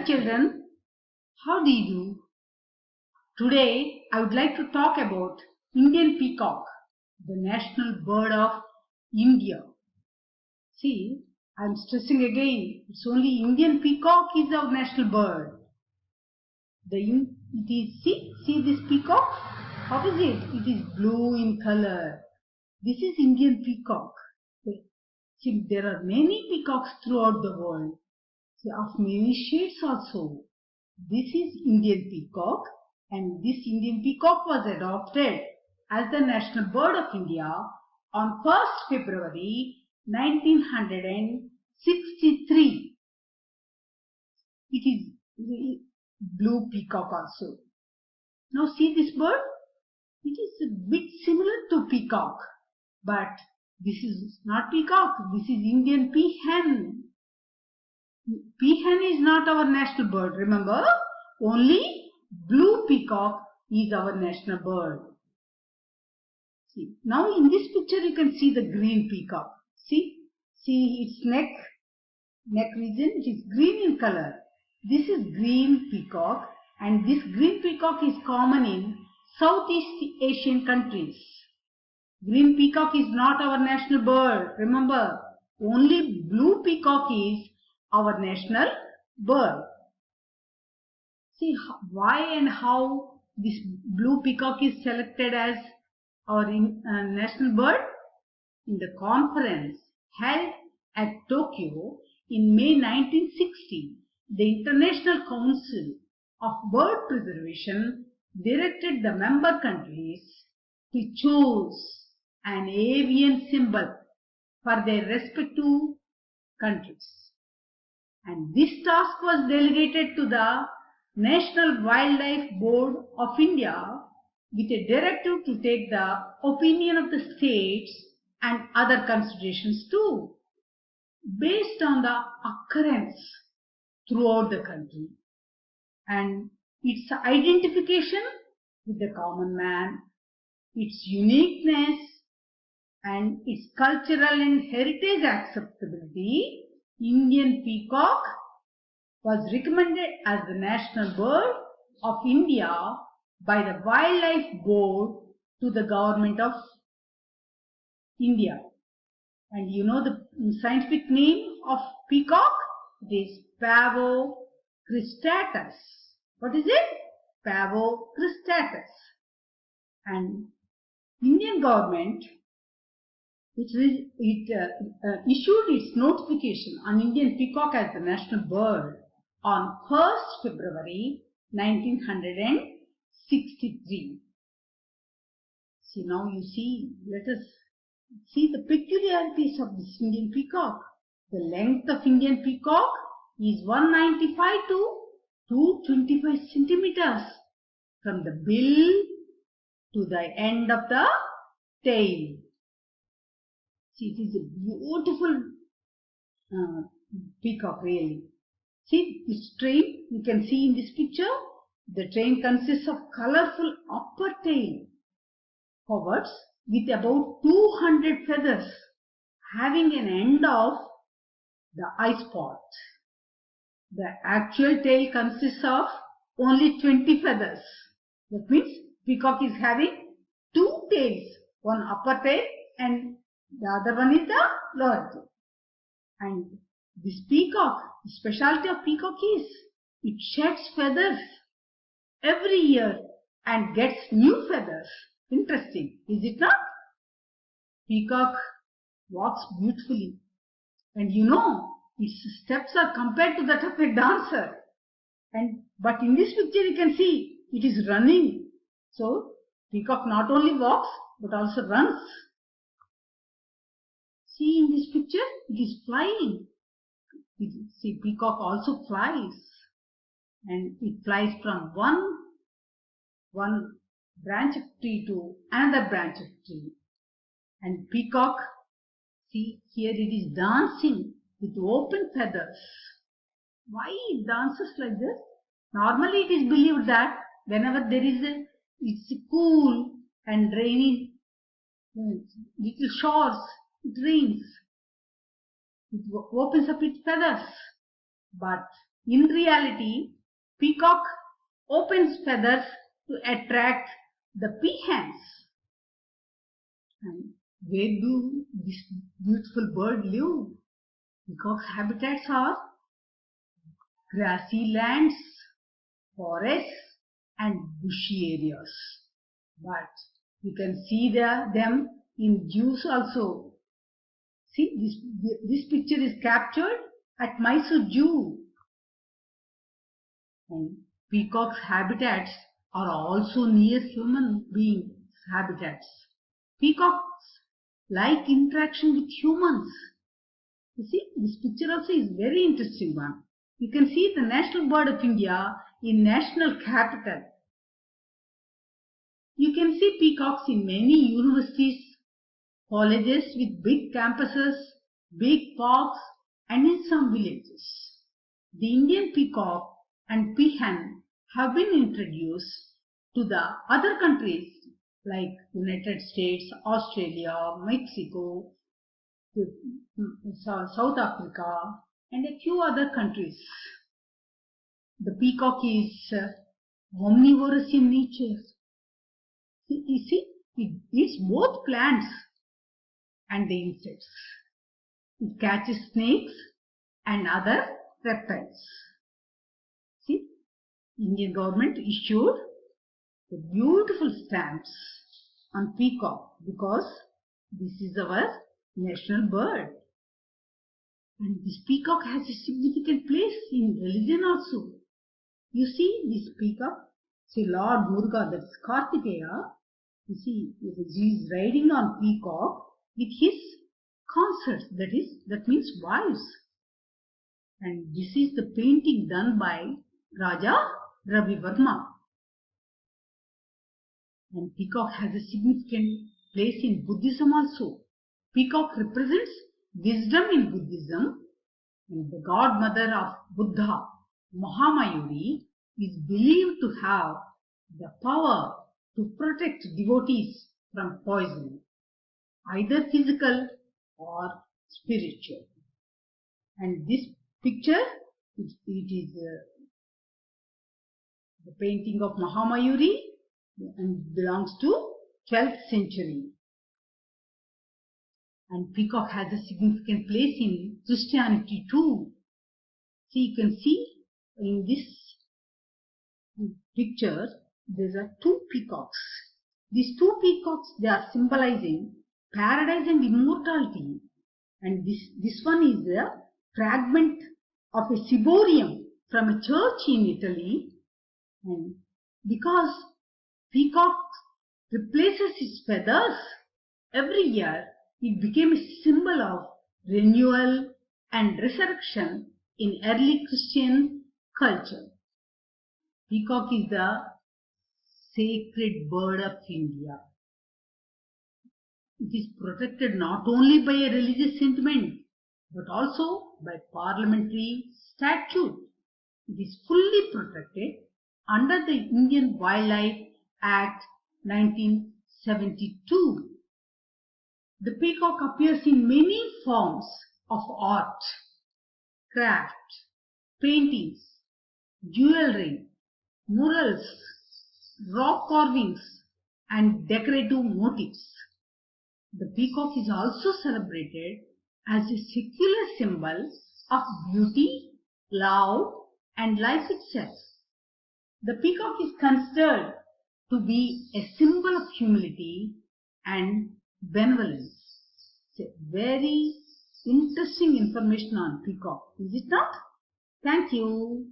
children, how do you do? Today I would like to talk about Indian peacock, the national bird of India. See, I am stressing again, it's only Indian peacock is our national bird. See this peacock? How is it? It is blue in color. This is Indian peacock. See, there are many peacocks throughout the world. See, of many shades also. This is Indian peacock, and this Indian peacock was adopted as the national bird of India on 1st February 1963. It is blue peacock also. Now see this bird? It is a bit similar to peacock, but this is not peacock, this is Indian peahen. Peahen is not our national bird, remember? Only blue peacock is our national bird. See, now in this picture you can see the green peacock. See its neck region, it is green in color. This is green peacock, and this green peacock is common in Southeast Asian countries. Green peacock is not our national bird, remember? Only blue peacock is our national bird. See why and how this blue peacock is selected as our national bird? In the conference held at Tokyo in May 1960, the International Council of Bird Preservation directed the member countries to choose an avian symbol for their respective countries. And this task was delegated to the National Wildlife Board of India with a directive to take the opinion of the states and other considerations too, based on the occurrence throughout the country and its identification with the common man, its uniqueness and its cultural and heritage acceptability. Indian peacock was recommended as the national bird of India by the Wildlife Board to the government of India. And you know the scientific name of peacock? It is Pavo cristatus. What is it? Pavo cristatus. And Indian government issued its notification on Indian peacock as the national bird on 1st February 1963. See, now you see, let us see the peculiarities of this Indian peacock. The length of Indian peacock is 195 to 225 centimeters from the bill to the end of the tail. See, it is a beautiful peacock really. See its train, you can see in this picture. The train consists of colorful upper tail coverts with about 200 feathers having an end of the eye spot. The actual tail consists of only 20 feathers. That means peacock is having two tails, one upper tail and the other one is the lower tail. And this peacock, the specialty of peacock is it sheds feathers every year and gets new feathers. Interesting, is it not? Peacock walks beautifully, and you know its steps are compared to that of a dancer. But in this picture you can see it is running. So peacock not only walks but also runs. See in this picture it is flying. See, peacock also flies, and it flies from one branch of tree to another branch of tree. And peacock, see here it is dancing with open feathers. Why it dances like this? Normally it is believed that whenever there is it's cool and rainy little shores, it rains. It opens up its feathers. But In reality, peacock opens feathers to attract the peahens. And where do this beautiful bird live? Peacock's habitats are grassy lands, forests and bushy areas. But you can see them in zoos also. See, this picture is captured at Mysore Zoo. And peacock's habitats are also near human beings' habitats. Peacocks like interaction with humans. You see, this picture also is very interesting one. You can see the national bird of India in national capital. You can see peacocks in many universities, colleges with big campuses, big parks, and in some villages. The Indian peacock and peahen have been introduced to the other countries like United States, Australia, Mexico, South Africa, and a few other countries. The peacock is omnivorous in nature. You see, it eats both plants and the insects. It catches snakes and other reptiles. See, Indian government issued the beautiful stamps on peacock because this is our national bird. And this peacock has a significant place in religion also. You see this peacock, see Lord Muruga, that is Kartikeya, you see he is riding on peacock with his consorts, that means wives. And this is the painting done by Raja Ravi Verma. And peacock has a significant place in Buddhism also. Peacock represents wisdom in Buddhism, and the godmother of Buddha, Mahamayuri, is believed to have the power to protect devotees from poison, either physical or spiritual. And this picture, it is the painting of Mahamayuri and belongs to 12th century. And peacock has a significant place in Christianity too. See, you can see in this picture, there are two peacocks. These two peacocks, they are symbolizing paradise and immortality. And this one is a fragment of a ciborium from a church in Italy. And because peacock replaces its feathers every year, it became a symbol of renewal and resurrection in early Christian culture. Peacock is the sacred bird of India. It is protected not only by a religious sentiment but also by parliamentary statute. It is fully protected under the Indian Wildlife Act 1972. The peacock appears in many forms of art, craft, paintings, jewelry, murals, rock carvings, and decorative motifs. The peacock is also celebrated as a secular symbol of beauty, love, and life itself. The peacock is considered to be a symbol of humility and benevolence. It's a very interesting information on peacock, is it not? Thank you.